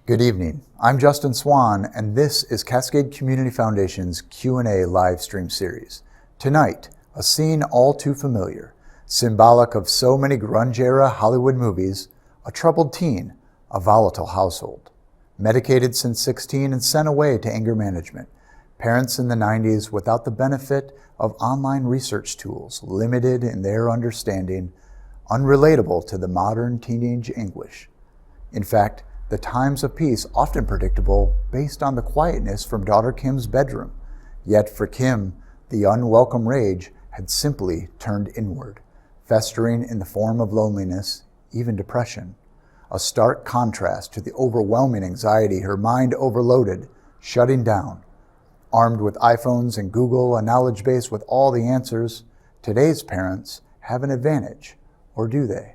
Good evening. I'm Justin Swan, and this is Cascade Community Foundation's Q&A live stream series. Tonight, a scene all too familiar, symbolic of so many grunge-era Hollywood movies, a troubled teen, a volatile household. Medicated since 16 and sent away to anger management. Parents in the 90s without the benefit of online research tools, limited in their understanding, unrelatable to the modern teenage English. In fact, the times of peace often predictable based on the quietness from daughter Kim's bedroom. Yet for Kim, the unwelcome rage had simply turned inward, festering in the form of loneliness, even depression. A stark contrast to the overwhelming anxiety her mind overloaded, shutting down. Armed with iPhones and Google, a knowledge base with all the answers, today's parents have an advantage, or do they?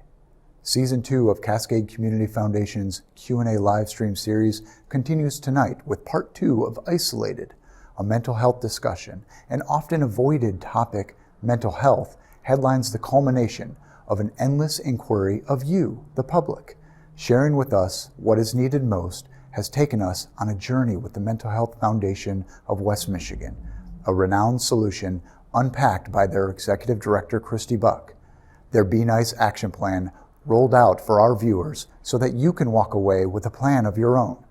Season 2 of Cascade Community Foundation's Q&A live stream series continues tonight with Part 2 of Isolated, a mental health discussion. An often avoided topic, mental health, headlines the culmination of an endless inquiry of you, the public. Sharing with us what is needed most has taken us on a journey with the Mental Health Foundation of West Michigan, a renowned solution unpacked by their executive director, Christy Buck. Their Be Nice action plan rolled out for our viewers so that you can walk away with a plan of your own.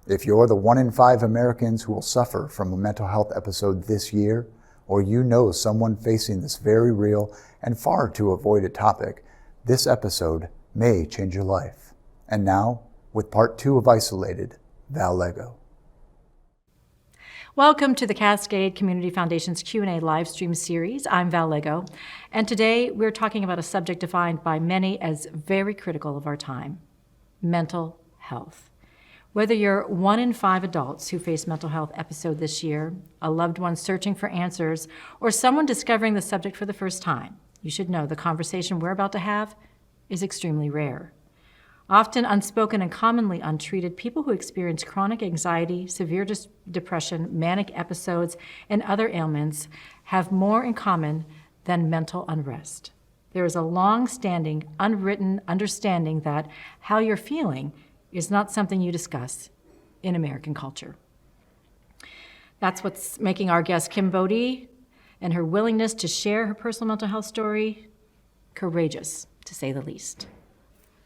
If you're the 1 in 5 Americans who will suffer from a mental health episode this year, or you know someone facing this very real and far too avoided topic, this episode may change your life. And now, with Part 2 of Isolated, Val Lego. Welcome to the Cascade Community Foundation's Q&A live stream series. I'm Val Lego, and today we're talking about a subject defined by many as very critical of our time, mental health. Whether you're 1 in 5 adults who face mental health episode this year, a loved one searching for answers, or someone discovering the subject for the first time, you should know the conversation we're about to have is extremely rare. Often unspoken and commonly untreated, people who experience chronic anxiety, severe depression, manic episodes, and other ailments have more in common than mental unrest. There is a long-standing, unwritten understanding that how you're feeling is not something you discuss in American culture. That's what's making our guest Kim Bode and her willingness to share her personal mental health story courageous, to say the least.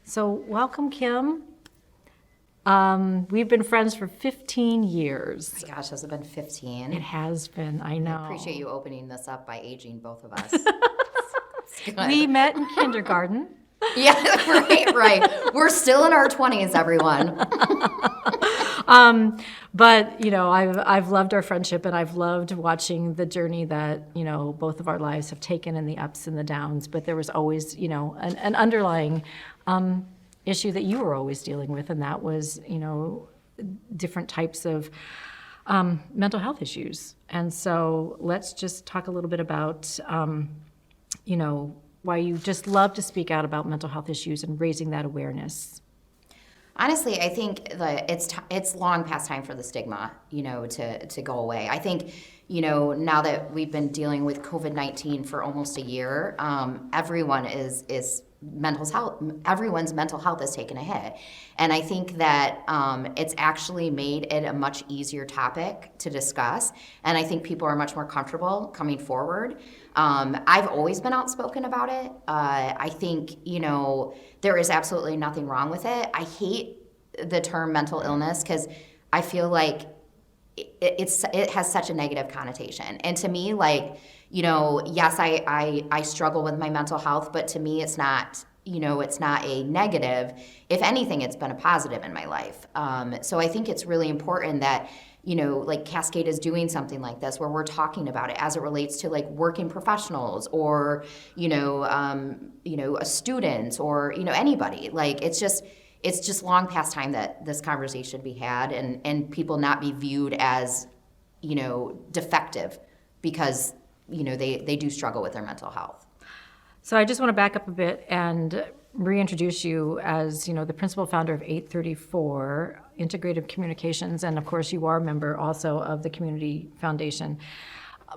So welcome, Kim. We've been friends for 15 years. Oh my gosh, has it been 15? It has been, I know. I appreciate you opening this up by aging both of us. We met in kindergarten. Yeah, right. We're still in our 20s, everyone. But, you know, I've loved our friendship, and I've loved watching the journey that, you know, both of our lives have taken, and the ups and the downs. But there was always, you know, an underlying issue that you were always dealing with, and that was, you know, different types of mental health issues. And so let's just talk a little bit about, you know, why you just love to speak out about mental health issues and raising that awareness. Honestly, I think it's long past time for the stigma, you know, to go away. I think, you know, now that we've been dealing with COVID-19 for almost a year, everyone's mental health has taken a hit. And I think that it's actually made it a much easier topic to discuss. And I think people are much more comfortable coming forward. I've always been outspoken about it. I think, you know, there is absolutely nothing wrong with it. I hate the term mental illness because I feel like it has such a negative connotation. And to me, like, you know, yes, I struggle with my mental health, but to me it's not, you know, it's not a negative. If anything, it's been a positive in my life. So I think it's really important that, you know, like Cascade is doing something like this where we're talking about it as it relates to like working professionals or, you know, a student or, you know, anybody. Like it's just long past time that this conversation be had and people not be viewed as, you know, defective because, you know, they do struggle with their mental health. So I just want to back up a bit and reintroduce you as, you know, the principal founder of 834 Integrative Communications, and of course you are a member also of the Community Foundation.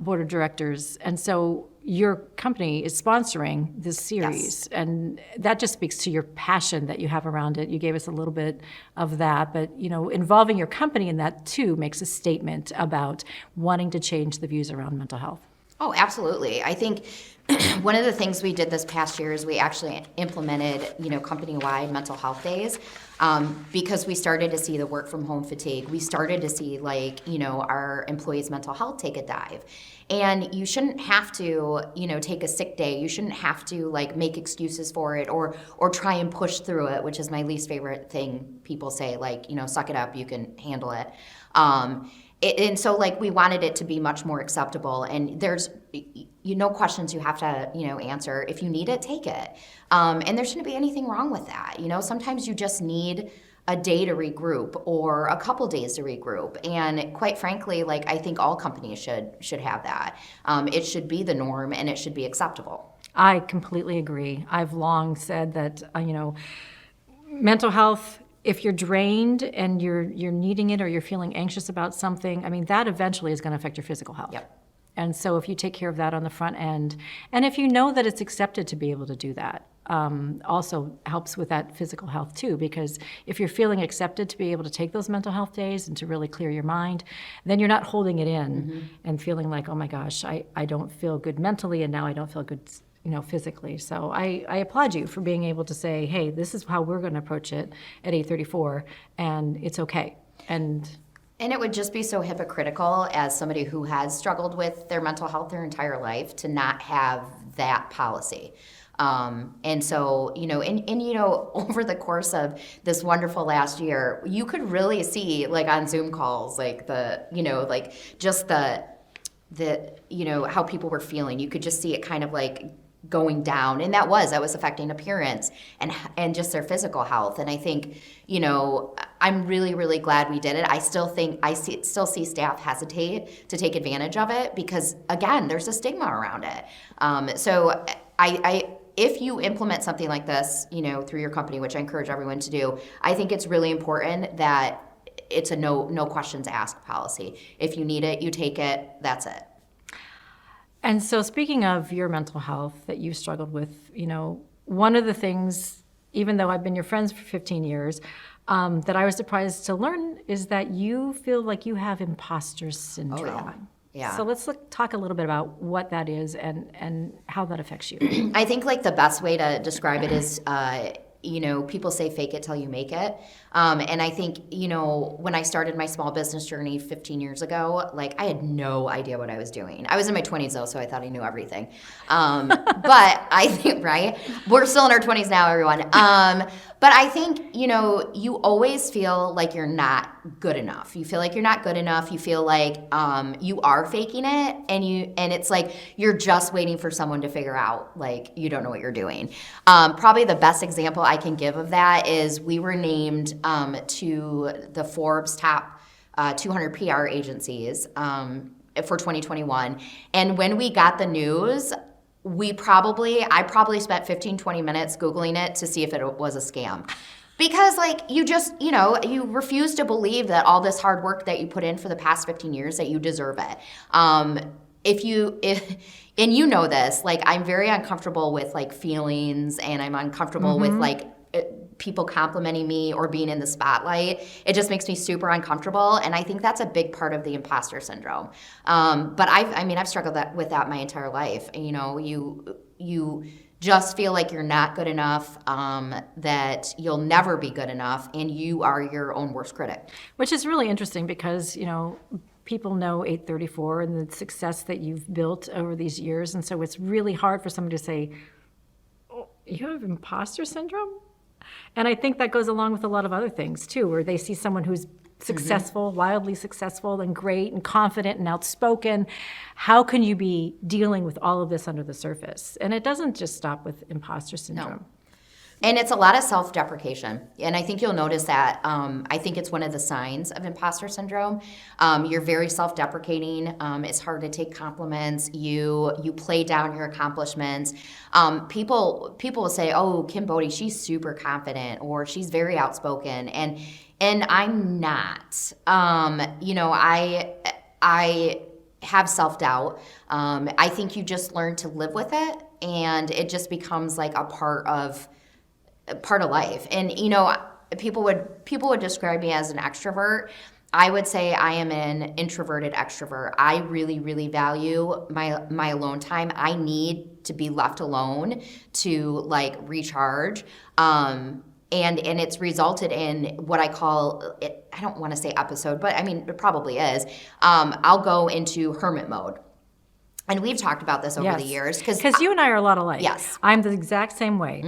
board of directors. And so your company is sponsoring this series. Yes. And that just speaks to your passion that you have around it. You gave us a little bit of that, but involving your company in that too makes a statement about wanting to change the views around mental health. Oh, absolutely. I think one of the things we did this past year is we actually implemented, company-wide mental health days, because we started to see the work from home fatigue. We started to see our employees' mental health take a dive. And you shouldn't have to, take a sick day. You shouldn't have to make excuses for it or try and push through it, which is my least favorite thing people say, suck it up, you can handle it. And so we wanted it to be much more acceptable, and there's no questions you have to answer. If you need it, take it, and there shouldn't be anything wrong with that. Sometimes you just need a day to regroup or a couple days to regroup, and quite frankly, I think all companies should have that. It should be the norm, and it should be acceptable. I completely agree. I've long said that mental health, if you're drained and you're needing it or you're feeling anxious about something, that eventually is going to affect your physical health. Yep. And so if you take care of that on the front end, and if you know that it's accepted to be able to do that, also helps with that physical health too, because if you're feeling accepted to be able to take those mental health days and to really clear your mind, then you're not holding it in and feeling like, oh my gosh, I don't feel good mentally and now I don't feel good physically. So I applaud you for being able to say, hey, this is how we're going to approach it at 8:34, and it's okay. And it would just be so hypocritical as somebody who has struggled with their mental health their entire life to not have that policy. And so, over the course of this wonderful last year, you could really see on Zoom calls, just the how people were feeling. You could just see it kind of going down, and that was affecting appearance and just their physical health. And I think I'm really, really glad we did it. I still see staff hesitate to take advantage of it because, again, there's a stigma around it. So if you implement something like this through your company, which I encourage everyone to do, I think it's really important that it's a no questions asked policy. If you need it, you take it, that's it. And so speaking of your mental health that you struggled with, one of the things, even though I've been your friends for 15 years, that I was surprised to learn is that you feel like you have imposter syndrome. Oh, yeah. So let's talk a little bit about what that is and how that affects you. I think the best way to describe it is, people say fake it till you make it. And I think, when I started my small business journey 15 years ago, I had no idea what I was doing. I was in my 20s though, so I thought I knew everything. But I think, right? We're still in our 20s now, everyone. But I think, you always feel like you're not good enough. You feel like you're not good enough. You feel like you are faking it, and it's you're just waiting for someone to figure out you don't know what you're doing. Probably the best example I can give of that is we were named to the Forbes top 200 PR agencies for 2021, and when we got the news, I probably spent 15-20 minutes Googling it to see if it was a scam. Because you just, you refuse to believe that all this hard work that you put in for the past 15 years, that you deserve it. And you know this, I'm very uncomfortable with feelings, and I'm uncomfortable with people complimenting me or being in the spotlight. It just makes me super uncomfortable, and I think that's a big part of the imposter syndrome. But I've struggled with that my entire life. You just feel like you're not good enough, that you'll never be good enough, and you are your own worst critic. Which is really interesting because, people know 8:34 and the success that you've built over these years, and so it's really hard for somebody to say, oh, you have imposter syndrome? And I think that goes along with a lot of other things too, where they see someone who's successful, wildly successful and great and confident and outspoken. How can you be dealing with all of this under the surface? And it doesn't just stop with imposter syndrome. No. And it's a lot of self-deprecation. And I think you'll notice that. I think it's one of the signs of imposter syndrome. You're very self-deprecating. It's hard to take compliments. You play down your accomplishments. People will say, oh, Kim Bode, she's super confident, or she's very outspoken. And I'm not. I have self-doubt. I think you just learn to live with it, and it just becomes like a part of life. And you know, people would describe me as an extrovert. I would say I am an introverted extrovert. I really, really value my alone time. I need to be left alone to like recharge. And it's resulted in what I call it. I don't want to say episode, but I mean, it probably is. I'll go into hermit mode. And we've talked about this over the years. Because you and I are a lot alike. Yes. I'm the exact same way.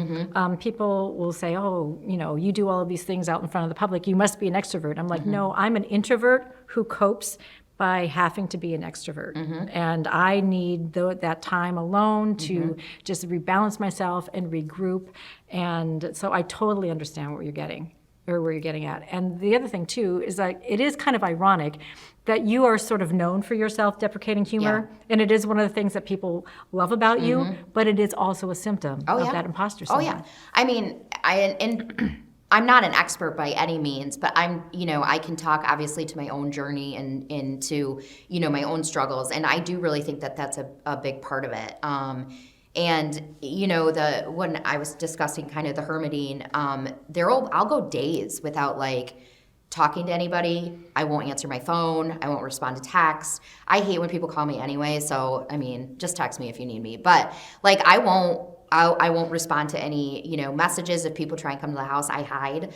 People will say, oh, you know, you do all of these things out in front of the public. You must be an extrovert. I'm like, no, I'm an introvert who copes by having to be an extrovert. And I need that time alone to just rebalance myself and regroup. And so I totally understand what you're getting, or where you're getting at. And the other thing, too, is that it is kind of ironic that you are sort of known for your self-deprecating humor, and it is one of the things that people love about you, but it is also a symptom of that imposter syndrome. Oh, yeah. I mean, I'm not an expert by any means, but I can talk obviously to my own journey and into, my own struggles. And I do really think that that's a big part of it. And, when I was discussing kind of the hermiting, I'll go days without like talking to anybody. I won't answer my phone. I won't respond to texts. I hate when people call me anyway. So, I mean, just text me if you need me. But like, I won't respond to any, messages. If people try and come to the house, I hide.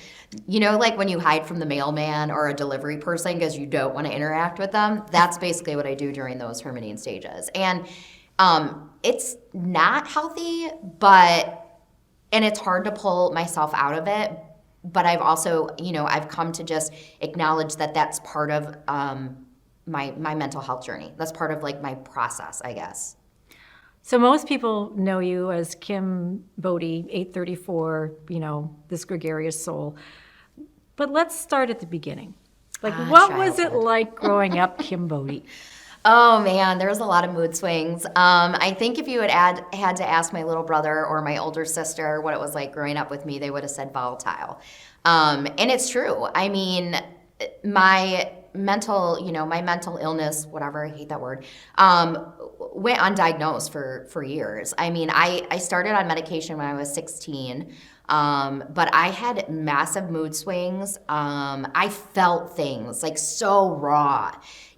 Like when you hide from the mailman or a delivery person because you don't want to interact with them. That's basically what I do during those hermiting stages. And it's not healthy, and it's hard to pull myself out of it. But I've also, I've come to just acknowledge that that's part of my mental health journey. That's part of like my process, I guess. So most people know you as Kim Bode, 834, this gregarious soul. But let's start at the beginning. Like, what was it like growing up Kim Bode? Oh man, there was a lot of mood swings. I think if you had to ask my little brother or my older sister what it was like growing up with me, they would have said volatile. And it's true. I mean, my mental illness, whatever, I hate that word, went undiagnosed for years. I mean, I started on medication when I was 16. But I had massive mood swings. I felt things like so raw,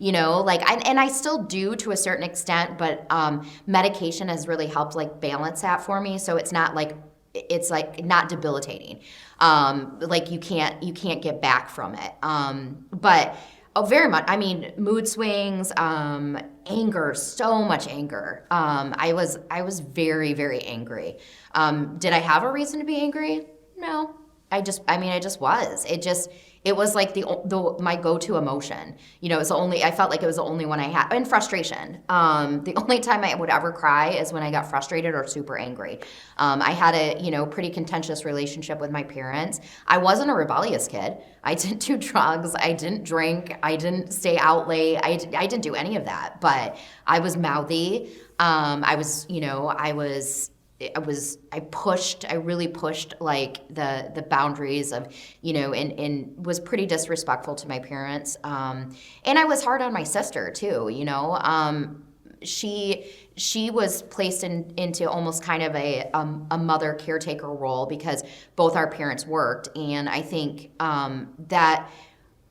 and I still do to a certain extent, but medication has really helped like balance that for me. So it's not like, it's like not debilitating. Like you can't get back from it. But very much, I mean, mood swings, anger, so much anger. I was very, very angry. Did I have a reason to be angry? No. I just was. It was like my go-to emotion. I felt like it was the only one I had. And frustration. The only time I would ever cry is when I got frustrated or super angry. I had a, pretty contentious relationship with my parents. I wasn't a rebellious kid. I didn't do drugs. I didn't drink. I didn't stay out late. I didn't do any of that. But I was mouthy. I really pushed like the boundaries of, and was pretty disrespectful to my parents. And I was hard on my sister too, she was placed into almost kind of a mother caretaker role because both our parents worked. And I think that,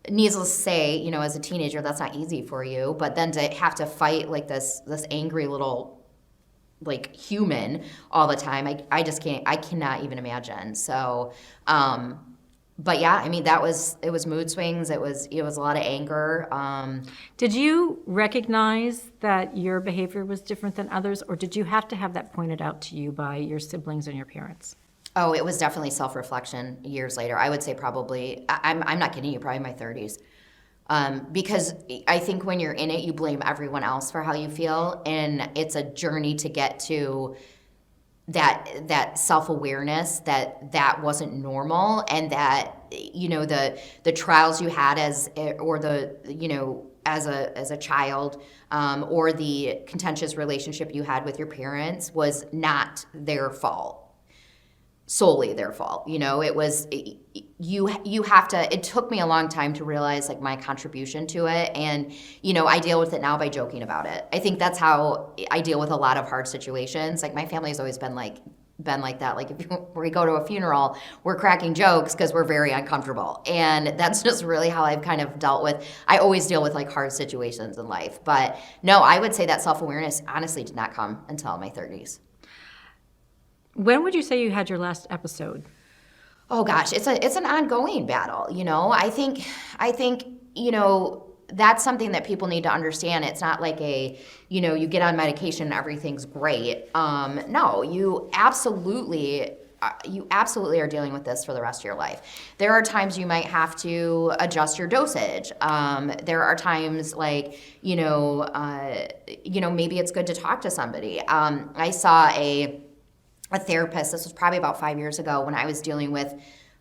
needless to say, as a teenager, that's not easy for you. But then to have to fight like this angry little like human all the time, I just can't, I cannot even imagine. So, but yeah, I mean, it was mood swings. It was a lot of anger. Did you recognize that your behavior was different than others, or did you have to have that pointed out to you by your siblings and your parents? Oh, it was definitely self-reflection years later. I would say probably, I'm not kidding you, probably my 30s. Because I think when you're in it, you blame everyone else for how you feel, and it's a journey to get to that self-awareness that wasn't normal, and that the trials you had as a child, or the contentious relationship you had with your parents was not their fault. solely their fault. It was, you have to, it took me a long time to realize like my contribution to it. And, I deal with it now by joking about it. I think that's how I deal with a lot of hard situations. Like my family's always been like that. Like if we go to a funeral, we're cracking jokes because we're very uncomfortable. And that's just really how I've kind of dealt with, I always deal with like hard situations in life. But no, I would say that self-awareness honestly did not come until my 30s. When would you say you had your last episode? Oh gosh, it's an ongoing battle. I think that's something that people need to understand. It's not like you get on medication and everything's great. No, you absolutely are dealing with this for the rest of your life. There are times you might have to adjust your dosage. There are times like, maybe it's good to talk to somebody. I saw a therapist, this was probably about 5 years ago, when I was dealing with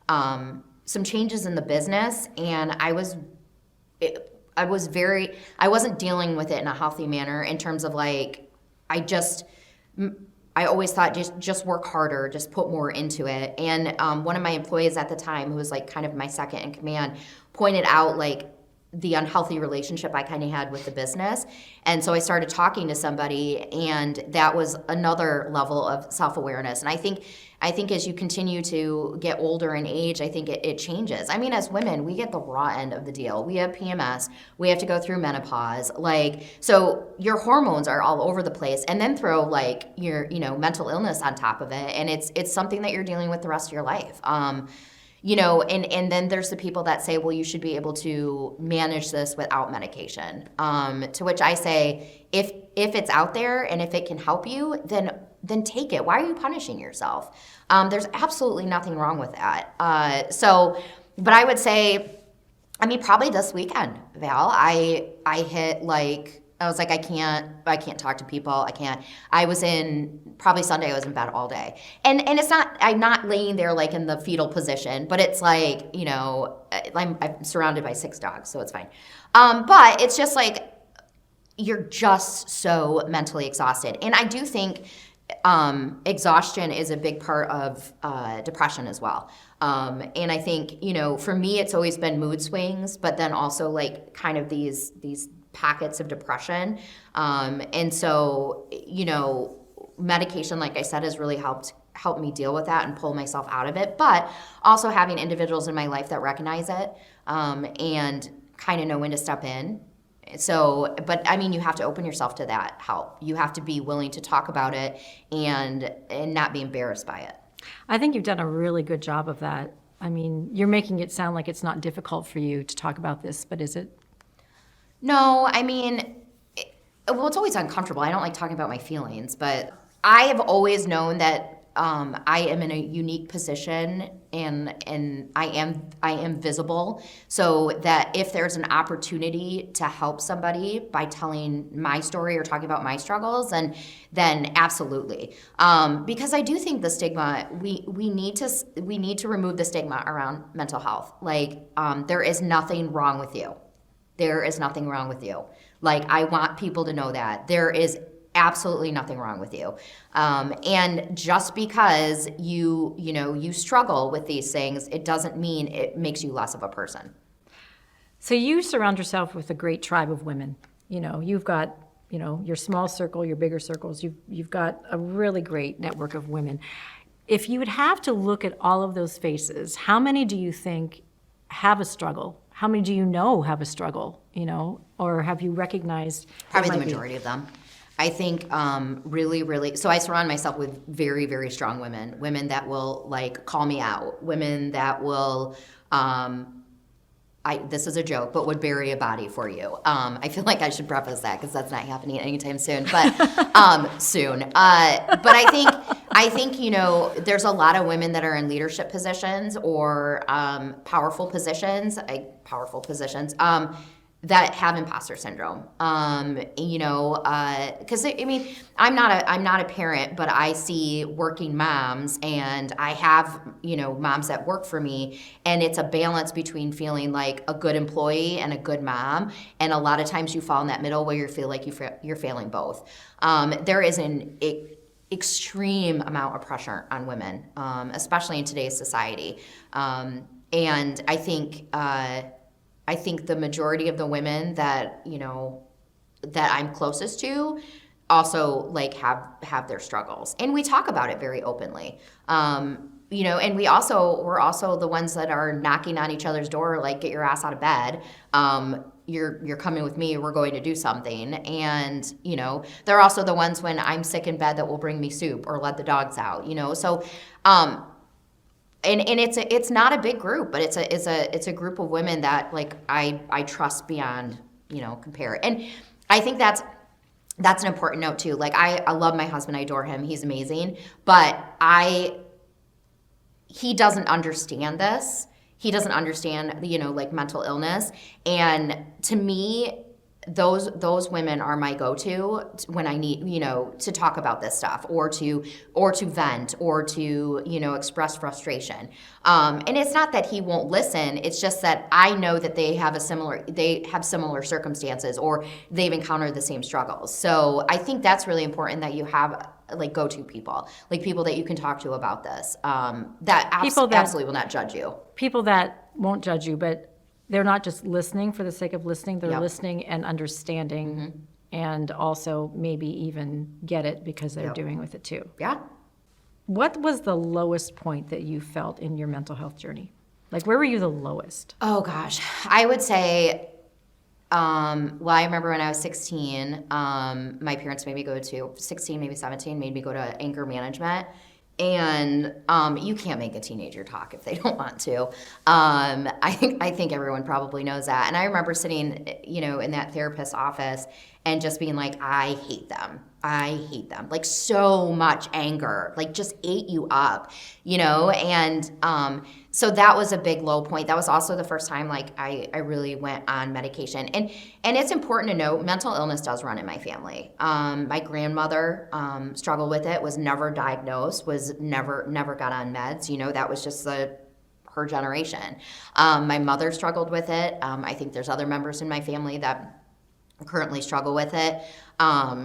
some changes in the business, and I wasn't dealing with it in a healthy manner in terms of like, I always thought just work harder, just put more into it. And one of my employees at the time, who was like kind of my second in command, pointed out like the unhealthy relationship I kind of had with the business. And so I started talking to somebody, and that was another level of self-awareness. And I think as you continue to get older in age, I think it changes. I mean, as women, we get the raw end of the deal. We have PMS, we have to go through menopause. So your hormones are all over the place, and then throw like your, mental illness on top of it. And it's something that you're dealing with the rest of your life. And then there's the people that say, well, you should be able to manage this without medication. To which I say, if it's out there and if it can help you, then take it. Why are you punishing yourself? There's absolutely nothing wrong with that. But I would say, probably this weekend, Val, I hit I was like, I can't talk to people. Probably Sunday, I was in bed all day. And it's not, I'm not laying there like in the fetal position, but it's like, I'm surrounded by 6 dogs, so it's fine. But it's just like, you're just so mentally exhausted. And I do think exhaustion is a big part of depression as well. And I think, for me, it's always been mood swings, but then also like kind of these pockets of depression. And so, medication, like I said, has really helped me deal with that and pull myself out of it. But also having individuals in my life that recognize it and kind of know when to step in. So, but you have to open yourself to that help. You have to be willing to talk about it and not be embarrassed by it. I think you've done a really good job of that. You're making it sound like it's not difficult for you to talk about this, but is it? No, it's always uncomfortable. I don't like talking about my feelings, but I have always known that I am in a unique position and I am visible, so that if there's an opportunity to help somebody by telling my story or talking about my struggles, then absolutely. Because I do think the stigma, we need to remove the stigma around mental health. There is nothing wrong with you. There is nothing wrong with you. I want people to know that. There is absolutely nothing wrong with you. And just because you struggle with these things, it doesn't mean it makes you less of a person. So you surround yourself with a great tribe of women. You've got, your small circle, your bigger circles. You've got a really great network of women. If you would have to look at all of those faces, how many do you think have a struggle? How many do you know have a struggle, or have you recognized? Probably the majority of them. I think really, really, so I surround myself with very, very strong women that will call me out, women that will, this is a joke, but would bury a body for you. I feel like I should preface that because that's not happening anytime soon, but soon. But I think there's a lot of women that are in leadership positions or powerful positions, that have imposter syndrome. Because I'm not a parent, but I see working moms, and I have moms that work for me, and it's a balance between feeling like a good employee and a good mom, and a lot of times you fall in that middle where you feel like you're failing both. There is extreme amount of pressure on women, especially in today's society. And I think the majority of the women that, that I'm closest to also like have their struggles, and we talk about it very openly. And we're also the ones that are knocking on each other's door, like, get your ass out of bed. You're coming with me, we're going to do something. And, they're also the ones when I'm sick in bed that will bring me soup or let the dogs out, so, and it's not a big group, but it's a group of women that like I trust beyond, compare. And I think that's an important note too. Like I love my husband, I adore him, he's amazing, but he doesn't understand this. He doesn't understand, like mental illness. And to me, those women are my go-to when I need, to talk about this stuff or to vent or to, express frustration. And it's not that he won't listen. It's just that I know that they have similar circumstances or they've encountered the same struggles. So I think that's really important, that you have like go-to people, like people that you can talk to about this, that absolutely will not judge you. People that won't judge you, but they're not just listening for the sake of listening. They're Yep. listening and understanding, and also maybe even get it because they're Yep. doing with it too. Yeah. What was the lowest point that you felt in your mental health journey? Like, where were you the lowest? Oh gosh, I would say, I remember when I was 16, my parents made me go to 16, maybe 17, made me go to anger management. And you can't make a teenager talk if they don't want to. I think everyone probably knows that. And I remember sitting, in that therapist's office and just being like, I hate them. Like so much anger, like just ate you up, and so that was a big low point. That was also the first time like I really went on medication. And it's important to note, mental illness does run in my family. My grandmother struggled with it, was never diagnosed, was never got on meds. That was just her generation. My mother struggled with it. I think there's other members in my family that currently struggle with it.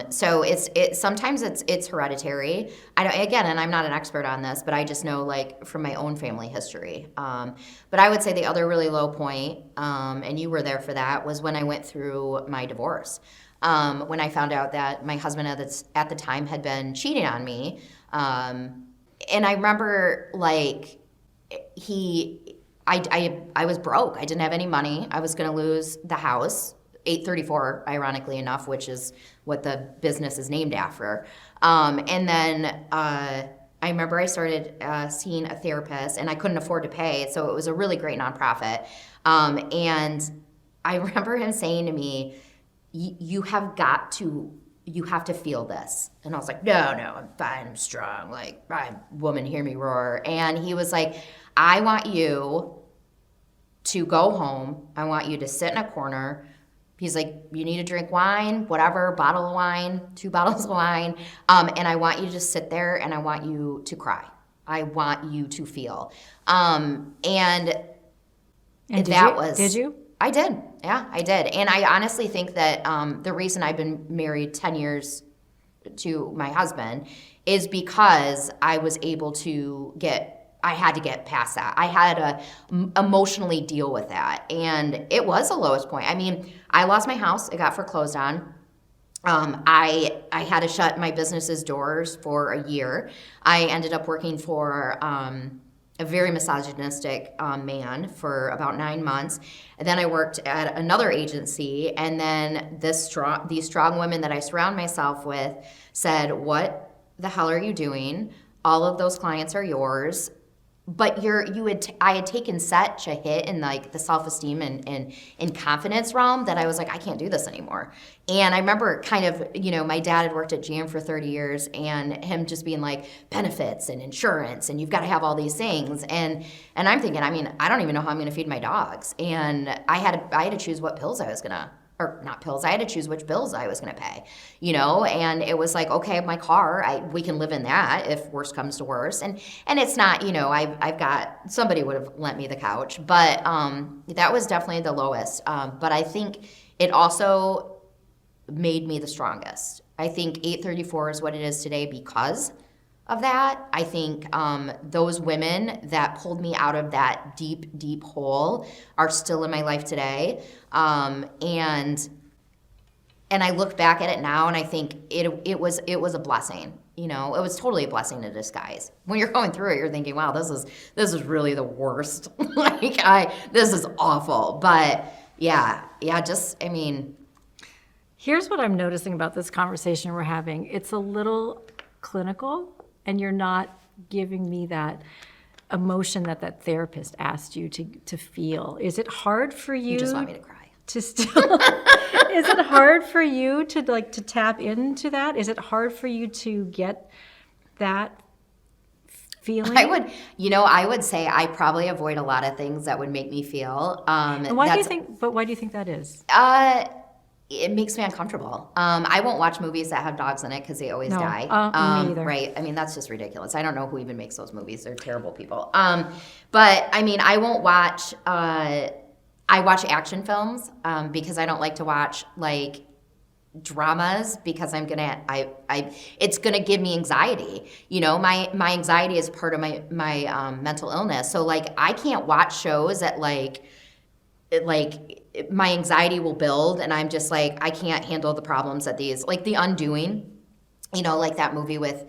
So sometimes it's hereditary. And I'm not an expert on this, but I just know like from my own family history. But I would say the other really low point, and you were there for that, was when I went through my divorce. When I found out that my husband at the time had been cheating on me. And I remember like I was broke. I didn't have any money. I was going to lose the house. 834, ironically enough, which is what the business is named after. And then I remember I started seeing a therapist, and I couldn't afford to pay, so it was a really great nonprofit. And I remember him saying to me, you have to feel this. And I was like, no, I'm fine, I'm strong. Like, woman, hear me roar. And he was like, I want you to go home. I want you to sit in a corner. He's like, you need to drink wine, whatever, bottle of wine, 2 bottles of wine, and I want you to just sit there, and I want you to cry. I want you to feel. Did you? I did. Yeah, I did. And I honestly think that the reason I've been married 10 years to my husband is because I was able to I had to get past that. I had to emotionally deal with that. And it was the lowest point. I mean, I lost my house. It got foreclosed on. I had to shut my business's doors for a year. I ended up working for a very misogynistic man for about 9 months. And then I worked at another agency. And then these strong women that I surround myself with said, what the hell are you doing? All of those clients are yours. But I had taken such a hit in like the self-esteem and confidence realm that I was like, I can't do this anymore. And I remember kind of, my dad had worked at GM for 30 years and him just being like benefits and insurance and you've got to have all these things. And I'm thinking, I don't even know how I'm going to feed my dogs. And I had to choose what pills I was going to, or not pills, I had to choose which bills I was going to pay, and it was like, okay, my car, we can live in that if worst comes to worst. And it's not, I've got, somebody would have lent me the couch, but that was definitely the lowest. But I think it also made me the strongest. I think 834 is what it is today because of that. I think those women that pulled me out of that deep, deep hole are still in my life today. And I look back at it now and I think it was a blessing. You know, it was totally a blessing in disguise. When you're going through it, you're thinking, wow, this is really the worst. This is awful. But Here's what I'm noticing about this conversation we're having. It's a little clinical, and you're not giving me that emotion that therapist asked you to feel. Is it hard for you? You just want me to cry. To still, is it hard for you to tap into that? Is it hard for you to get that feeling? I would say I probably avoid a lot of things that would make me feel. And why do you think that is? It makes me uncomfortable. I won't watch movies that have dogs in it because they always die. Me either. Right? I mean, that's just ridiculous. I don't know who even makes those movies. They're terrible people. But I mean, I won't watch. I watch action films because I don't like to watch like dramas because it's gonna give me anxiety. You know, my anxiety is part of my mental illness. So like I can't watch shows that like my anxiety will build and I'm just like I can't handle the problems that these like The Undoing, you know, like that movie miniseries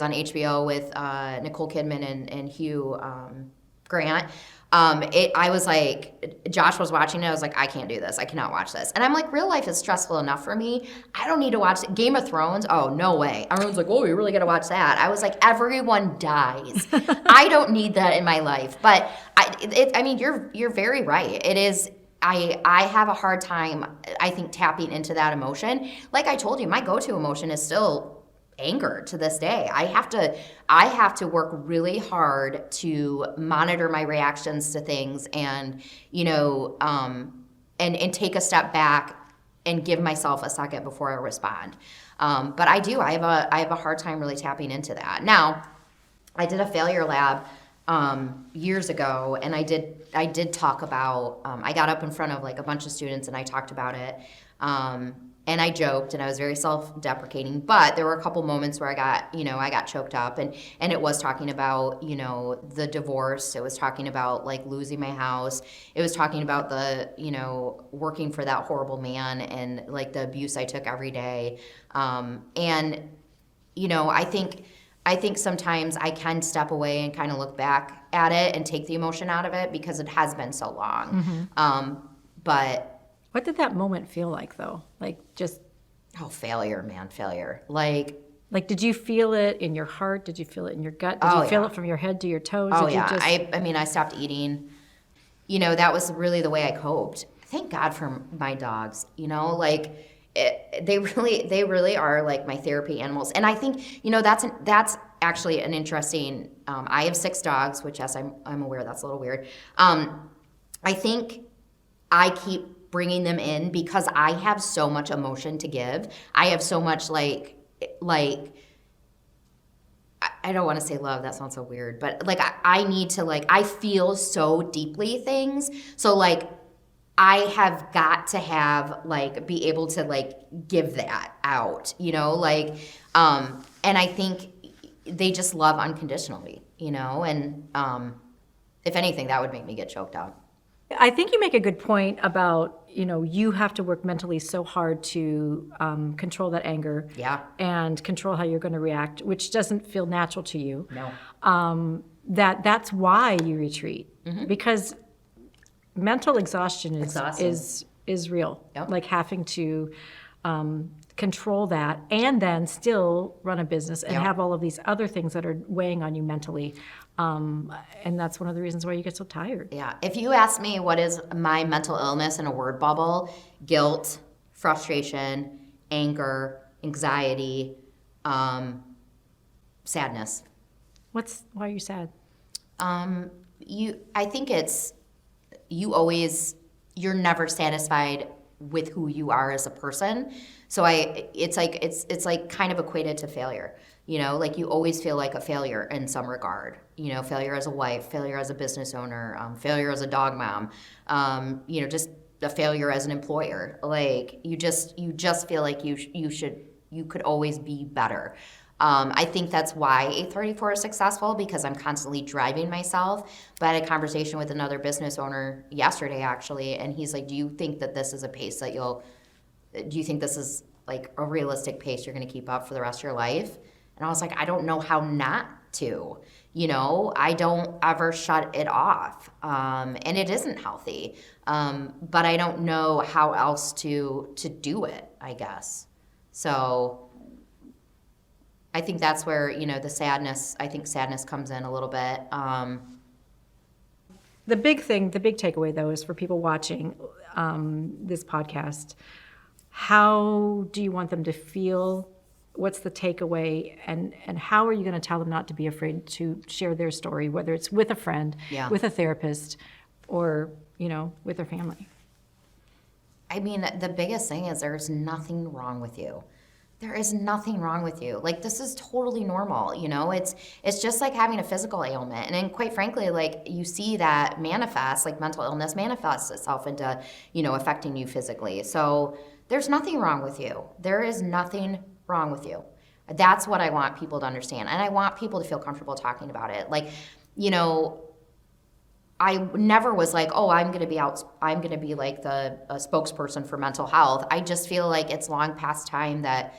on HBO with Nicole Kidman and Hugh Grant. I was like, Josh was watching it. I was like, I can't do this. I cannot watch this. And I'm like, real life is stressful enough for me. I don't need to watch Game of Thrones. Oh, no way. Everyone's like, oh, you really got to watch that. I was like, everyone dies. I don't need that in my life. But you're very right. It is. I have a hard time, I think, tapping into that emotion. Like I told you, my go-to emotion is still anger to this day. I have to work really hard to monitor my reactions to things and, you know, and take a step back and give myself a second before I respond. But I have a hard time really tapping into that. Now, I did a failure lab years ago, and I did talk about, I got up in front of like a bunch of students and I talked about it. And I joked and I was very self-deprecating, but there were a couple moments where I got choked up and it was talking about, you know, the divorce. It was talking about like losing my house. It was talking about the, you know, working for that horrible man and like the abuse I took every day. And, you know, I think sometimes I can step away and kind of look back at it and take the emotion out of it because it has been so long. Mm-hmm. But what did that moment feel like, though? Like, just... Oh, failure, man, failure. Like, did you feel it in your heart? Did you feel it in your gut? Did you feel it from your head to your toes? Oh, yeah. I stopped eating. You know, that was really the way I coped. Thank God for my dogs, you know? Like, they really are, like, my therapy animals. And I think, you know, that's actually an interesting... I have 6 dogs, which, yes, I'm aware that's a little weird. I think I keep bringing them in because I have so much emotion to give. I have so much like I don't want to say love, that sounds so weird, but like I need to like, I feel so deeply things. So like I have got to have like, be able to like give that out, you know, like, and I think they just love unconditionally, you know, and if anything, that would make me get choked up. I think you make a good point about, you know, you have to work mentally so hard to control that anger. Yeah. And control how you're going to react, which doesn't feel natural to you. No. That's why you retreat. Mm-hmm. Because mental exhaustion is real. Yep. Like having to control that and then still run a business and have all of these other things that are weighing on you mentally. And that's one of the reasons why you get so tired. Yeah. If you ask me what is my mental illness in a word bubble, guilt, frustration, anger, anxiety, sadness. Why are you sad? I think it's, you're never satisfied with who you are as a person. So it's like kind of equated to failure. You know, like you always feel like a failure in some regard. You know, failure as a wife, failure as a business owner, failure as a dog mom. You know, just a failure as an employer. Like you just feel like you could always be better. I think that's why 834 is successful, because I'm constantly driving myself. But I had a conversation with another business owner yesterday, actually, and he's like, do you think that this is a pace that do you think this is like a realistic pace you're going to keep up for the rest of your life? And I was like, I don't know how not to. I don't ever shut it off. And it isn't healthy. But I don't know how else to do it, I guess. So I think that's where, sadness comes in a little bit. The big takeaway, though, is for people watching this podcast, how do you want them to feel? What's the takeaway? And how are you going to tell them not to be afraid to share their story, whether it's with a friend, with a therapist, or, with their family? I mean, the biggest thing is there's nothing wrong with you. There is nothing wrong with you. Like, this is totally normal, It's just like having a physical ailment. And then, quite frankly, like, you see that manifest, like mental illness manifests itself into, affecting you physically. So there's nothing wrong with you. There is nothing wrong with you. That's what I want people to understand. And I want people to feel comfortable talking about it. Like, I never was like, oh, I'm going to be like a spokesperson for mental health. I just feel like it's long past time that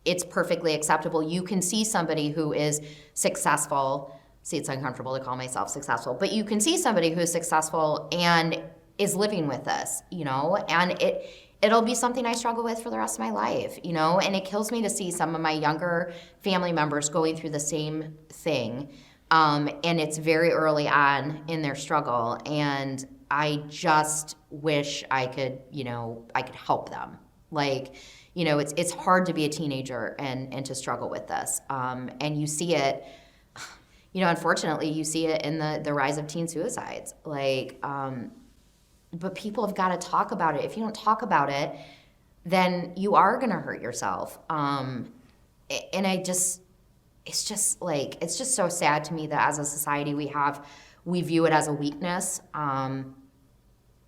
it's perfectly acceptable. You can see somebody who is successful. See, it's uncomfortable to call myself successful, but you can see somebody who is successful and is living with this, and it'll be something I struggle with for the rest of my life, and it kills me to see some of my younger family members going through the same thing. And it's very early on in their struggle, and I just wish I could help them. Like, it's hard to be a teenager and to struggle with this. And you see it, unfortunately, you see it in the rise of teen suicides. Like, but people have got to talk about it. If you don't talk about it, then you are going to hurt yourself. And it's just so sad to me that as a society we view it as a weakness. I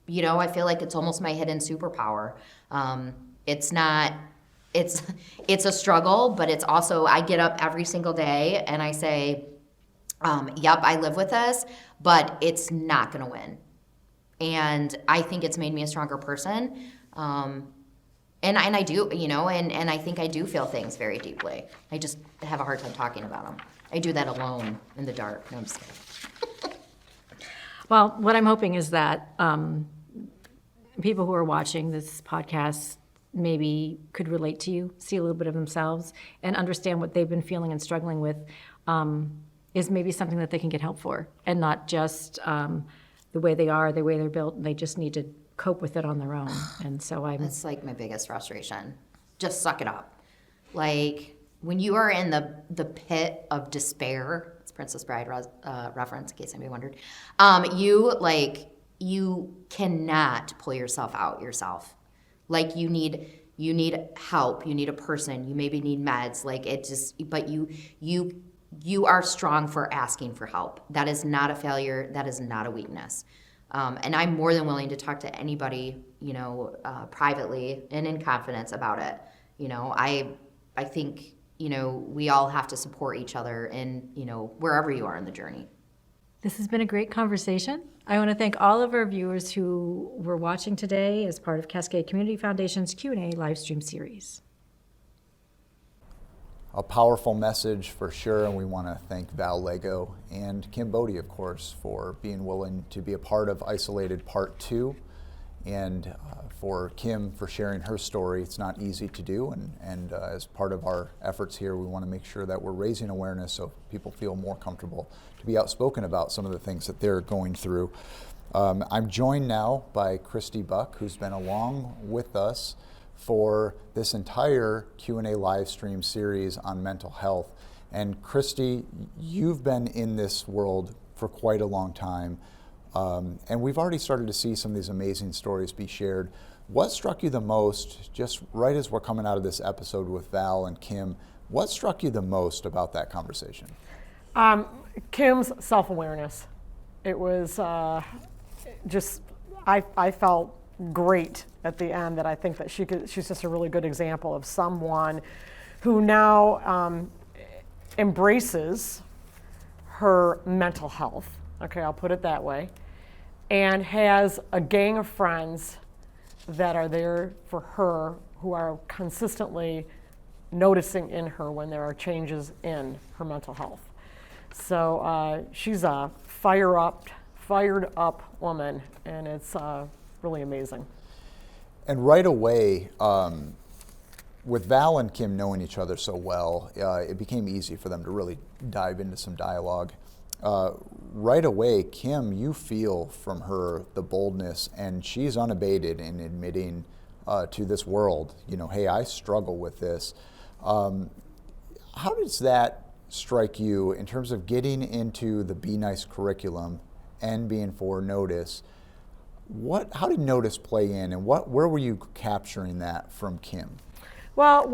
feel like it's almost my hidden superpower. It's not, it's a struggle, but it's also, I get up every single day and I say, yep, I live with this, but it's not going to win. And I think it's made me a stronger person. And I do, and I think I do feel things very deeply. I just have a hard time talking about them. I do that alone in the dark. No, I'm just kidding. Well, what I'm hoping is that people who are watching this podcast maybe could relate to you, see a little bit of themselves, and understand what they've been feeling and struggling with is maybe something that they can get help for, and not just the way they are, the way they're built, and they just need to cope with it on their own. And so That's like my biggest frustration. Just suck it up. Like, when you are in the pit of despair, it's Princess Bride reference, in case anybody wondered, you cannot pull yourself out yourself. Like, you need help, you need a person, you maybe need meds, but you are strong for asking for help. That is not a failure, that is not a weakness. And I'm more than willing to talk to anybody, privately and in confidence about it. I think, we all have to support each other in, wherever you are in the journey. This has been a great conversation. I want to thank all of our viewers who were watching today as part of Cascade Community Foundation's Q&A live stream series. A powerful message for sure, and we want to thank Val Lego and Kim Bode, of course, for being willing to be a part of Isolated Part 2, and for Kim for sharing her story. It's not easy to do, and as part of our efforts here, we want to make sure that we're raising awareness so people feel more comfortable to be outspoken about some of the things that they're going through. I'm joined now by Christy Buck, who's been along with us for this entire Q&A live stream series on mental health. And Christy, you've been in this world for quite a long time, and we've already started to see some of these amazing stories be shared. What struck you the most, just right as we're coming out of this episode with Val and Kim, what struck you the most about that conversation? Kim's self-awareness. It was I felt great at the end that I think that she's just a really good example of someone who now embraces her mental health, okay, I'll put it that way, and has a gang of friends that are there for her who are consistently noticing in her when there are changes in her mental health. So she's a fired up woman, and it's really amazing. And right away, with Val and Kim knowing each other so well, it became easy for them to really dive into some dialogue. Right away, Kim, you feel from her the boldness, and she's unabated in admitting to this world, hey, I struggle with this. How does that strike you in terms of getting into the Be Nice curriculum and being for Notice? How did Notice play in, and where were you capturing that from Kim? Well,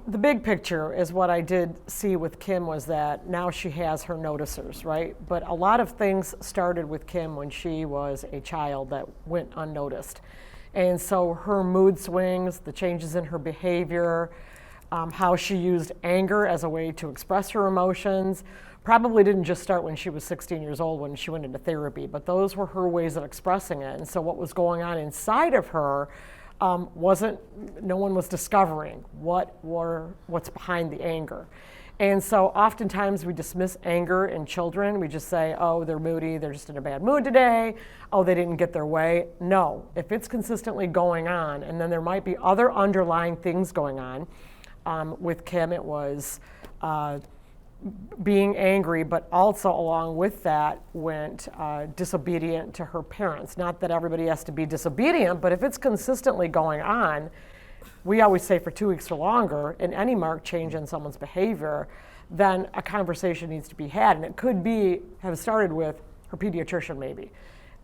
the big picture is what I did see with Kim was that now she has her noticers, right? But a lot of things started with Kim when she was a child that went unnoticed. And so her mood swings, the changes in her behavior, how she used anger as a way to express her emotions, probably didn't just start when she was 16 years old when she went into therapy, but those were her ways of expressing it. And so what was going on inside of her no one was discovering what's behind the anger. And so oftentimes we dismiss anger in children. We just say, oh, they're moody, they're just in a bad mood today, oh, they didn't get their way. No, if it's consistently going on, and then there might be other underlying things going on. With Kim, it was being angry, but also along with that went disobedient to her parents. Not that everybody has to be disobedient, but if it's consistently going on, we always say for 2 weeks or longer, in any marked change in someone's behavior, then a conversation needs to be had. And it could have started with her pediatrician maybe.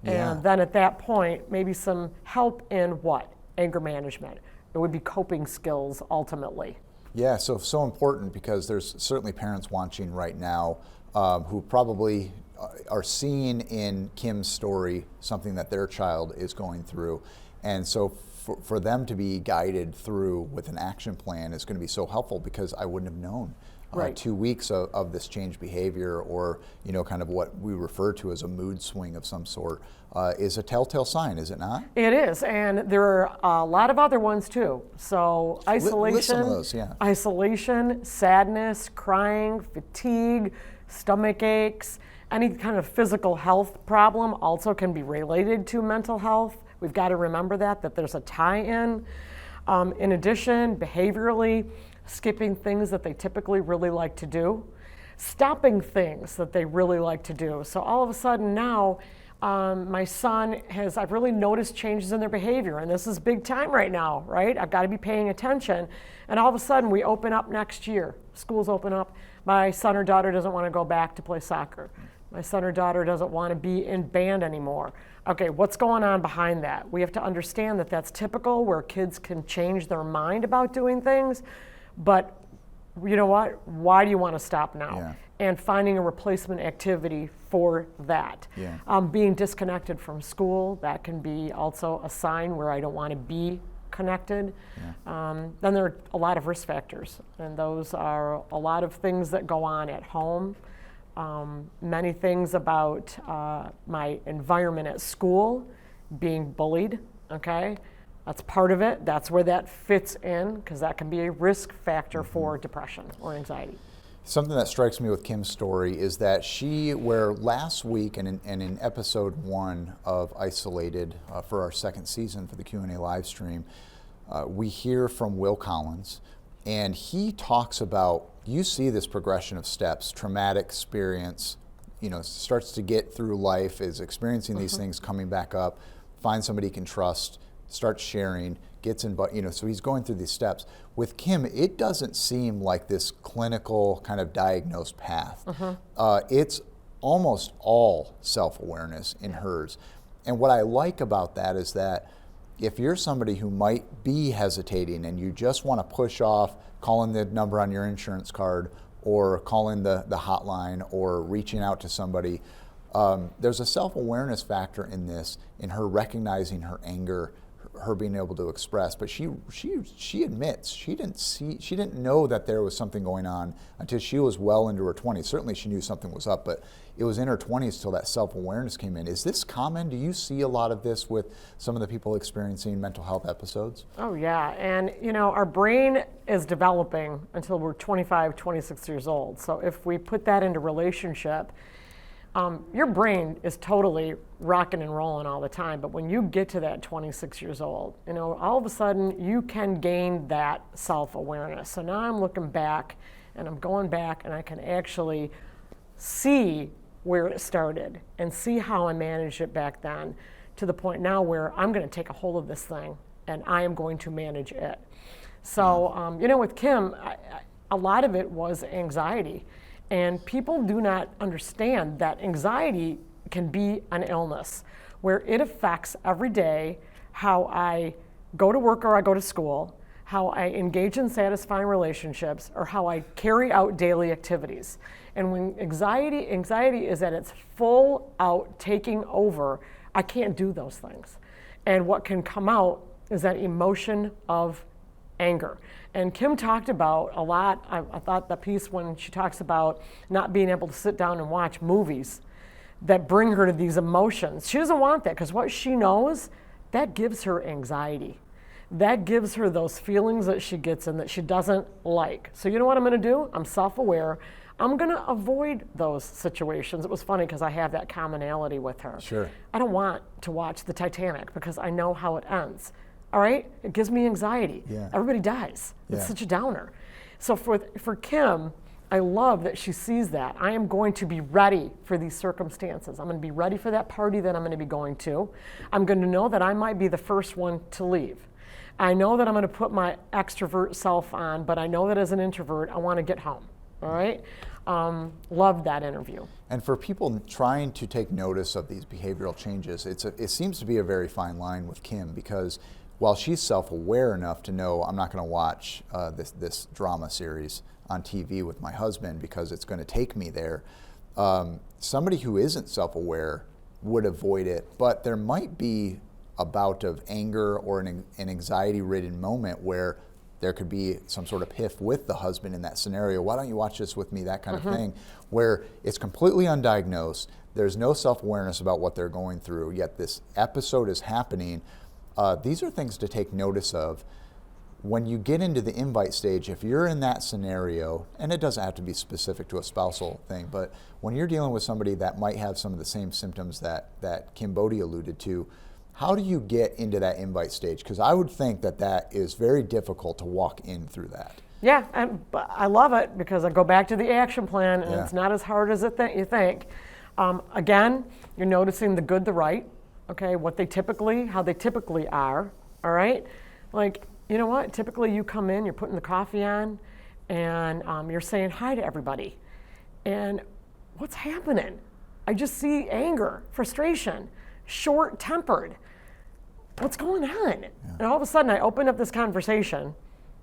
Yeah. And then at that point, maybe some help in what? Anger management. It would be coping skills ultimately. Yeah, so important, because there's certainly parents watching right now who probably are seeing in Kim's story something that their child is going through. And so for them to be guided through with an action plan is going to be so helpful, because I wouldn't have known. Right. 2 weeks of this changed behavior, or kind of what we refer to as a mood swing of some sort, is a telltale sign, is it not? It is, and there are a lot of other ones too. So isolation, list some of those, yeah. Isolation, sadness, crying, fatigue, stomach aches, any kind of physical health problem also can be related to mental health. We've got to remember that there's a tie-in. In addition, behaviorally, skipping things that they typically really like to do, stopping things that they really like to do. So all of a sudden now, my son I've really noticed changes in their behavior, and this is big time right now, right? I've got to be paying attention. And all of a sudden we open up next year, schools open up, my son or daughter doesn't want to go back to play soccer. My son or daughter doesn't want to be in band anymore. Okay, what's going on behind that? We have to understand that that's typical, where kids can change their mind about doing things. But you know what? Why do you want to stop now? Yeah. And finding a replacement activity for that. Yeah. Being disconnected from school, that can be also a sign where I don't want to be connected. Yeah. Then there are a lot of risk factors, and those are a lot of things that go on at home. Many things about my environment at school, being bullied, okay? That's part of it. That's where that fits in, because that can be a risk factor for depression or anxiety. Something that strikes me with Kim's story is that where last week and in episode 1 of Isolated for our second season for the Q&A live stream, we hear from Will Collins, and he talks about, you see this progression of steps, traumatic experience, starts to get through life, is experiencing these things, coming back up, find somebody he can trust, starts sharing, gets involved, so he's going through these steps. With Kim, it doesn't seem like this clinical kind of diagnosed path. It's almost all self-awareness in hers. And what I like about that is that if you're somebody who might be hesitating and you just want to push off calling the number on your insurance card or calling the hotline or reaching out to somebody, there's a self-awareness factor in this, in her recognizing her anger, her being able to express, but she admits she didn't know that there was something going on until she was well into her 20s. Certainly she knew something was up, but it was in her 20s till that self-awareness came in. Is this common? Do you see a lot of this with some of the people experiencing mental health episodes? Oh yeah, and our brain is developing until we're 25, 26 years old. So if we put that into relationship, your brain is totally rocking and rolling all the time, but when you get to that 26 years old, all of a sudden you can gain that self-awareness. So now I'm looking back and I'm going back and I can actually see where it started and see how I managed it back then, to the point now where I'm going to take a hold of this thing and I am going to manage it. So, with Kim, a lot of it was anxiety. And people do not understand that anxiety can be an illness where it affects every day how I go to work or I go to school, how I engage in satisfying relationships, or how I carry out daily activities. And when anxiety is at its full out taking over, I can't do those things. And what can come out is that emotion of anger. And Kim talked about a lot, I thought the piece when she talks about not being able to sit down and watch movies that bring her to these emotions. She doesn't want that, because what she knows, that gives her anxiety. That gives her those feelings that she gets and that she doesn't like. So you know what I'm gonna do? I'm self-aware. I'm gonna avoid those situations. It was funny because I have that commonality with her. Sure. I don't want to watch the Titanic because I know how it ends. All right, it gives me anxiety. Yeah. Everybody dies. It's Yeah. such a downer. So for Kim, I love that she sees that. I am going to be ready for these circumstances. I'm going to be ready for that party that I'm going to be going to. I'm going to know that I might be the first one to leave. I know that I'm going to put my extrovert self on, but I know that as an introvert, I want to get home. All right? Loved that interview. And for people trying to take notice of these behavioral changes, it seems to be a very fine line with Kim, because while she's self-aware enough to know I'm not going to watch this drama series on TV with my husband because it's going to take me there, somebody who isn't self-aware would avoid it. But there might be a bout of anger or an anxiety-ridden moment where there could be some sort of piff with the husband in that scenario. Why don't you watch this with me? That kind of thing, where it's completely undiagnosed. There's no self-awareness about what they're going through, yet this episode is happening. These are things to take notice of. When you get into the invite stage, if you're in that scenario, and it doesn't have to be specific to a spousal thing, but when you're dealing with somebody that might have some of the same symptoms that Kim Bode alluded to, how do you get into that invite stage? Because I would think that is very difficult to walk in through that. Yeah, but I love it because I go back to the action plan, and it's not as hard as you think. Again, you're noticing the good, the right, okay, how they typically are, all right? Like, you know what, typically you come in, you're putting the coffee on, and you're saying hi to everybody. And what's happening? I just see anger, frustration, short-tempered. What's going on? Yeah. And all of a sudden I open up this conversation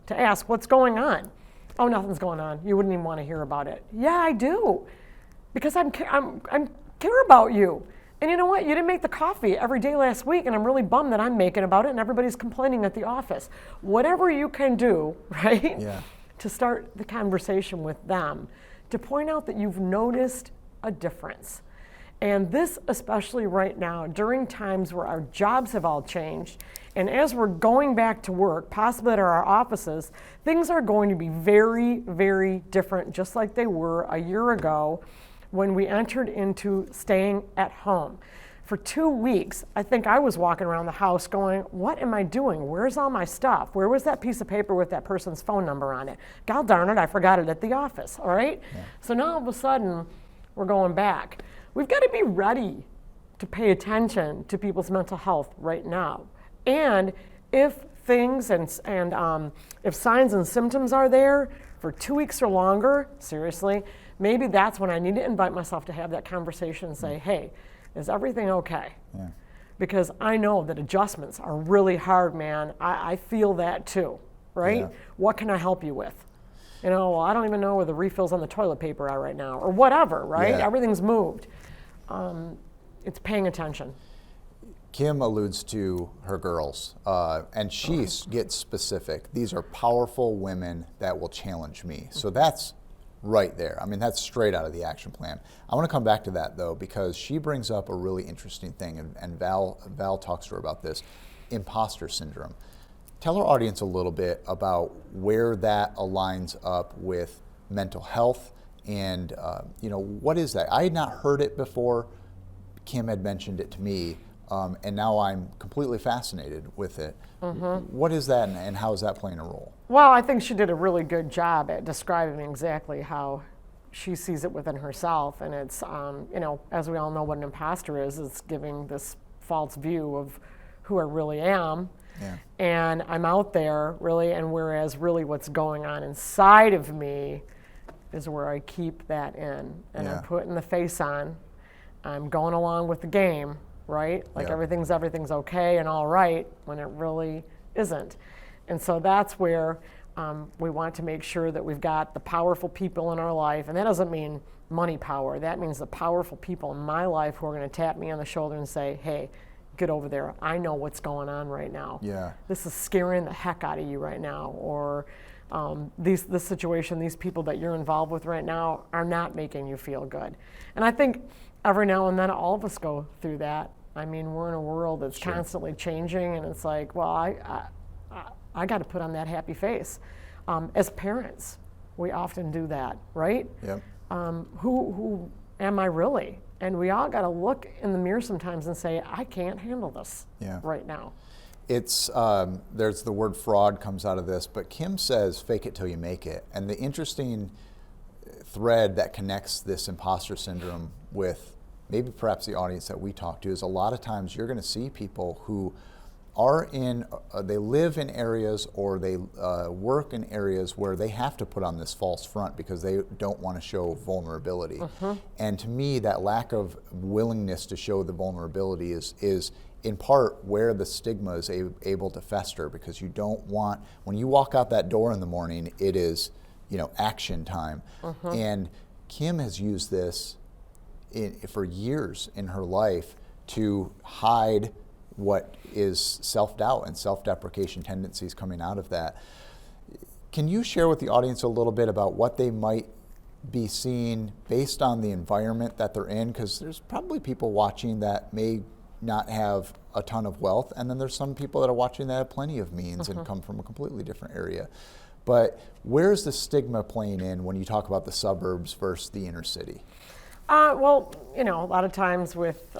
to ask, what's going on? Oh, nothing's going on. You wouldn't even want to hear about it. Yeah, I do, because I'm care about you. And you know what? You didn't make the coffee every day last week, and I'm really bummed that I'm making about it, and everybody's complaining at the office. Whatever you can do, right, to start the conversation with them, to point out that you've noticed a difference. And this, especially right now, during times where our jobs have all changed, and as we're going back to work, possibly at our offices, things are going to be very, very different, just like they were a year ago when we entered into staying at home. For 2 weeks, I think I was walking around the house going, what am I doing? Where's all my stuff? Where was that piece of paper with that person's phone number on it? God darn it, I forgot it at the office, all right? Yeah. So now all of a sudden, we're going back. We've got to be ready to pay attention to people's mental health right now. And if things and if signs and symptoms are there for 2 weeks or longer, seriously, maybe that's when I need to invite myself to have that conversation and say, hey, is everything okay? Yeah. Because I know that adjustments are really hard, man. I feel that too, right? Yeah. What can I help you with? Well, I don't even know where the refills on the toilet paper are right now, or whatever, right? Yeah. Everything's moved. it's paying attention. Kim alludes to her girls, and she gets specific. These are powerful women that will challenge me. So that's right there. I mean, that's straight out of the action plan. I want to come back to that, though, because she brings up a really interesting thing, and Val talks to her about this, imposter syndrome. Tell our audience a little bit about where that aligns up with mental health, and what is that? I had not heard it before. Kim had mentioned it to me. And now I'm completely fascinated with it. What is that, and how is that playing a role? Well, I think she did a really good job at describing exactly how she sees it within herself. And it's, as we all know what an imposter is, it's giving this false view of who I really am. Yeah. And I'm out there, really, and whereas really what's going on inside of me is where I keep that in. And Yeah. I'm putting the face on. I'm going along with the game. Right? Like Yeah. everything's okay and all right when it really isn't. And so that's where we want to make sure that we've got the powerful people in our life. And that doesn't mean money power. That means the powerful people in my life who are going to tap me on the shoulder and say, hey, get over there. I know what's going on right now. Yeah. This is scaring the heck out of you right now. Or this situation, these people that you're involved with right now are not making you feel good. And I think every now and then all of us go through that. I mean, we're in a world that's constantly changing, and it's like, well, I got to put on that happy face. As parents, we often do that, right? Yep. Who am I really? And we all got to look in the mirror sometimes and say, I can't handle this right now. It's there's the word fraud comes out of this, but Kim says fake it till you make it. And the interesting thread that connects this imposter syndrome with maybe perhaps the audience that we talk to is a lot of times you're going to see people who are they live in areas or they work in areas where they have to put on this false front because they don't want to show vulnerability. And to me, that lack of willingness to show the vulnerability is in part where the stigma is able to fester, because you don't want, when you walk out that door in the morning, it is, action time. And Kim has used this for years in her life to hide what is self-doubt and self-deprecation tendencies coming out of that. Can you share with the audience a little bit about what they might be seeing based on the environment that they're in? Because there's probably people watching that may not have a ton of wealth, and then there's some people that are watching that have plenty of means and come from a completely different area. But where's the stigma playing in when you talk about the suburbs versus the inner city? Well, a lot of times with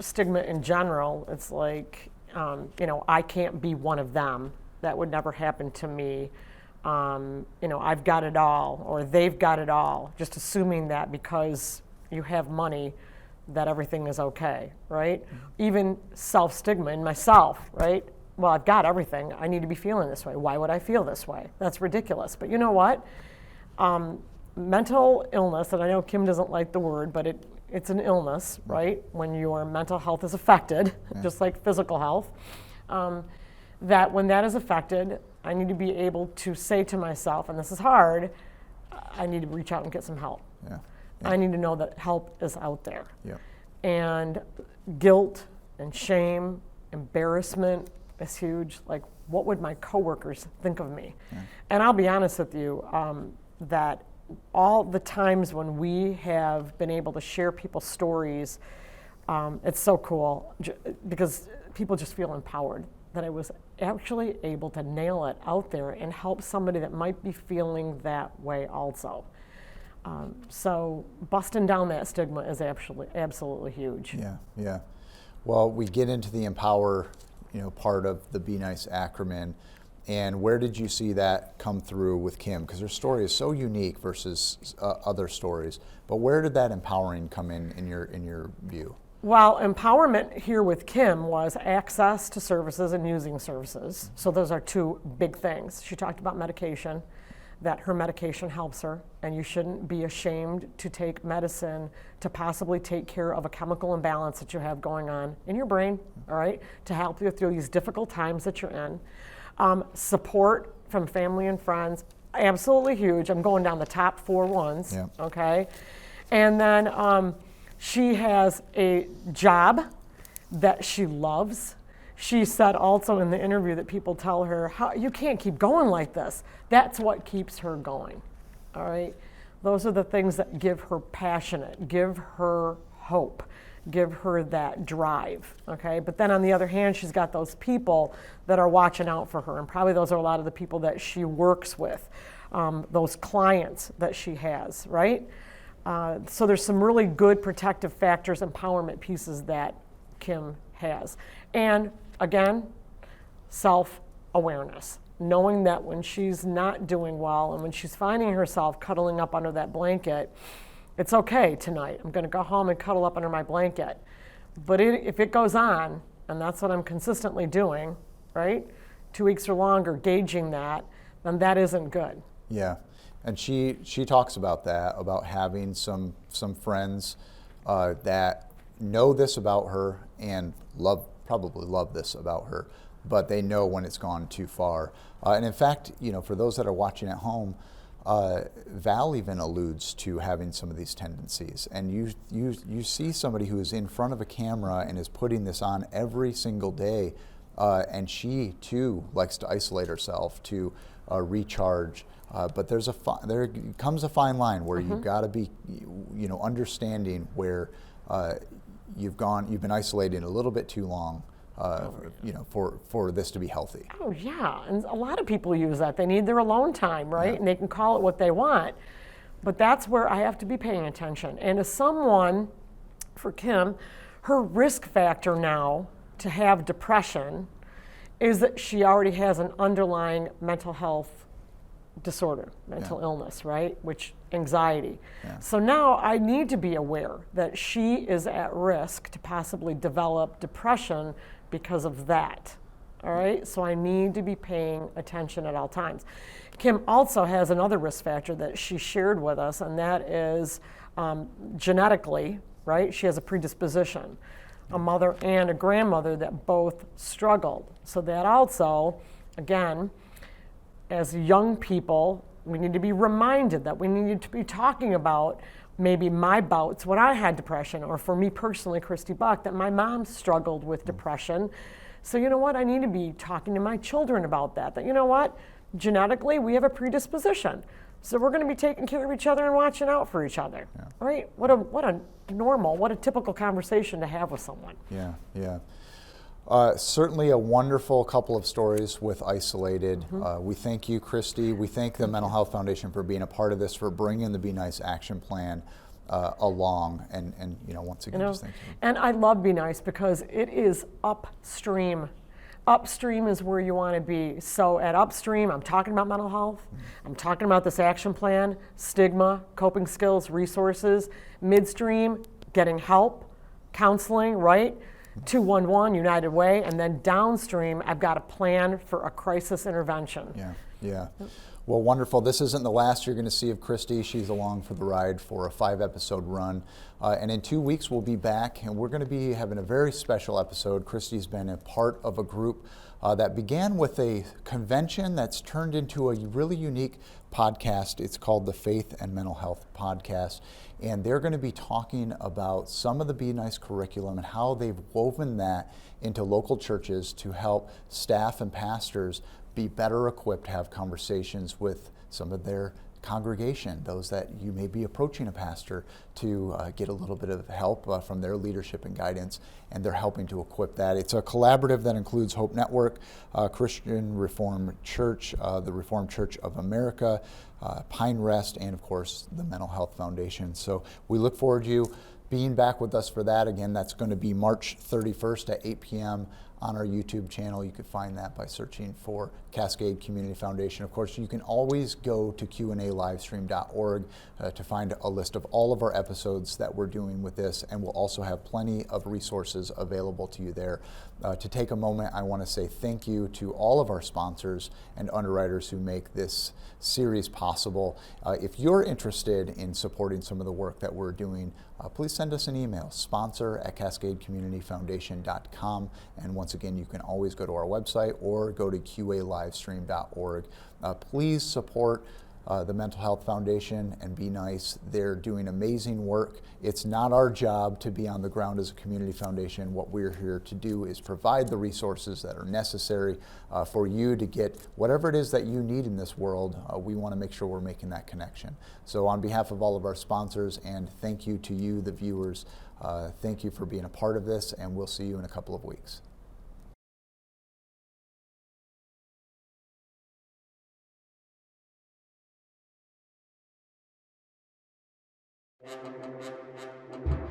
stigma in general, it's like, I can't be one of them. That would never happen to me. I've got it all, or they've got it all. Just assuming that because you have money, that everything is okay, right? Even self-stigma in myself, right? Well, I've got everything. I need to be feeling this way. Why would I feel this way? That's ridiculous. But you know what? Mental illness, and I know Kim doesn't like the word, but it's an illness, right? When your mental health is affected, just like physical health, that when that is affected, I need to be able to say to myself, and this is hard, I need to reach out and get some help. I need to know that help is out there. And guilt and shame, embarrassment is huge. Like, what would my coworkers think of me? And I'll be honest with you, that all the times when we have been able to share people's stories, it's so cool because people just feel empowered that I was actually able to nail it out there and help somebody that might be feeling that way also. So busting down that stigma is absolutely huge. Yeah. Well, we get into the empower, part of the Be Nice acronym. And where did you see that come through with Kim? Because her story is so unique versus other stories. But where did that empowering come in your view? Well, empowerment here with Kim was access to services and using services. So those are two big things. She talked about medication, that her medication helps her, and you shouldn't be ashamed to take medicine to possibly take care of a chemical imbalance that you have going on in your brain, all right, to help you through these difficult times that you're in. Support from family and friends, absolutely huge. I'm going down the top 4 ones, okay? And then She has a job that she loves. She said also in the interview that people tell her, you can't keep going like this. That's what keeps her going, all right? Those are the things that give her passionate, give her hope, give her that drive, okay? But then on the other hand, she's got those people that are watching out for her, and probably those are a lot of the people that she works with, those clients that she has, right? So there's some really good protective factors, empowerment pieces that Kim has. And again, self-awareness, knowing that when she's not doing well and when she's finding herself cuddling up under that blanket, it's okay tonight. I'm going to go home and cuddle up under my blanket. But if it goes on, and that's what I'm consistently doing, right? 2 weeks or longer, gauging that, then that isn't good. Yeah, and she talks about that, about having some friends that know this about her and probably love this about her, but they know when it's gone too far. And in fact, for those that are watching at home, Val even alludes to having some of these tendencies. And you see somebody who is in front of a camera and is putting this on every single day, and she too likes to isolate herself to recharge. But there comes a fine line where you've got to be, understanding where you've been isolating a little bit too long, for this to be healthy. Oh yeah, and a lot of people use that. They need their alone time, right? Yeah. And they can call it what they want. But that's where I have to be paying attention. And as someone, for Kim, her risk factor now to have depression is that she already has an underlying mental health disorder, mental illness, right? Which anxiety. Yeah. So now I need to be aware that she is at risk to possibly develop depression because of that. All right, so I need to be paying attention at all times. Kim also has another risk factor that she shared with us, and that is genetically, right? She has a predisposition, a mother and a grandmother that both struggled. So that also, again, as young people, we need to be reminded that we need to be talking about maybe my bouts when I had depression, or for me personally, Christy Buck, that my mom struggled with depression. So you know what, I need to be talking to my children about that, you know what, genetically we have a predisposition. So we're gonna be taking care of each other and watching out for each other, right? What a typical conversation to have with someone. Yeah. Certainly a wonderful couple of stories with Isolated. We thank you, Christy. We thank the Mental Health Foundation for being a part of this, for bringing the Be Nice action plan along. And once again, just thank you. And I love Be Nice because it is upstream. Upstream is where you want to be. So at upstream, I'm talking about mental health. I'm talking about this action plan, stigma, coping skills, resources. Midstream, getting help, counseling, right? 211 United Way, and then downstream, I've got a plan for a crisis intervention. Yeah. Well, wonderful. This isn't the last you're going to see of Christy. She's along for the ride for a 5-episode run. And in 2 weeks, we'll be back, and we're going to be having a very special episode. Christy's been a part of a group that began with a convention that's turned into a really unique podcast. It's called the Faith and Mental Health Podcast. And they're going to be talking about some of the Be Nice curriculum and how they've woven that into local churches to help staff and pastors be better equipped to have conversations with some of their congregation, those that you may be approaching a pastor to get a little bit of help from their leadership and guidance, and they're helping to equip that. It's a collaborative that includes Hope Network, Christian Reformed Church, the Reformed Church of America, Pine Rest, and of course the Mental Health Foundation. So we look forward to you being back with us for that. Again, that's going to be March 31st at 8 p.m. on our YouTube channel. You can find that by searching for Cascade Community Foundation. Of course, you can always go to qnalivestream.org to find a list of all of our episodes that we're doing with this, and we'll also have plenty of resources available to you there. To take a moment, I want to say thank you to all of our sponsors and underwriters who make this series possible. If you're interested in supporting some of the work that we're doing, please send us an email, sponsor@cascadecommunityfoundation.com. And once again, you can always go to our website or go to qalivestream.org. Please support the Mental Health Foundation and Be Nice. They're doing amazing work. It's not our job to be on the ground as a community foundation. What we're here to do is provide the resources that are necessary for you to get whatever it is that you need in this world. We want to make sure we're making that connection. So on behalf of all of our sponsors, and thank you to you, the viewers, thank you for being a part of this, and we'll see you in a couple of weeks. Thank you.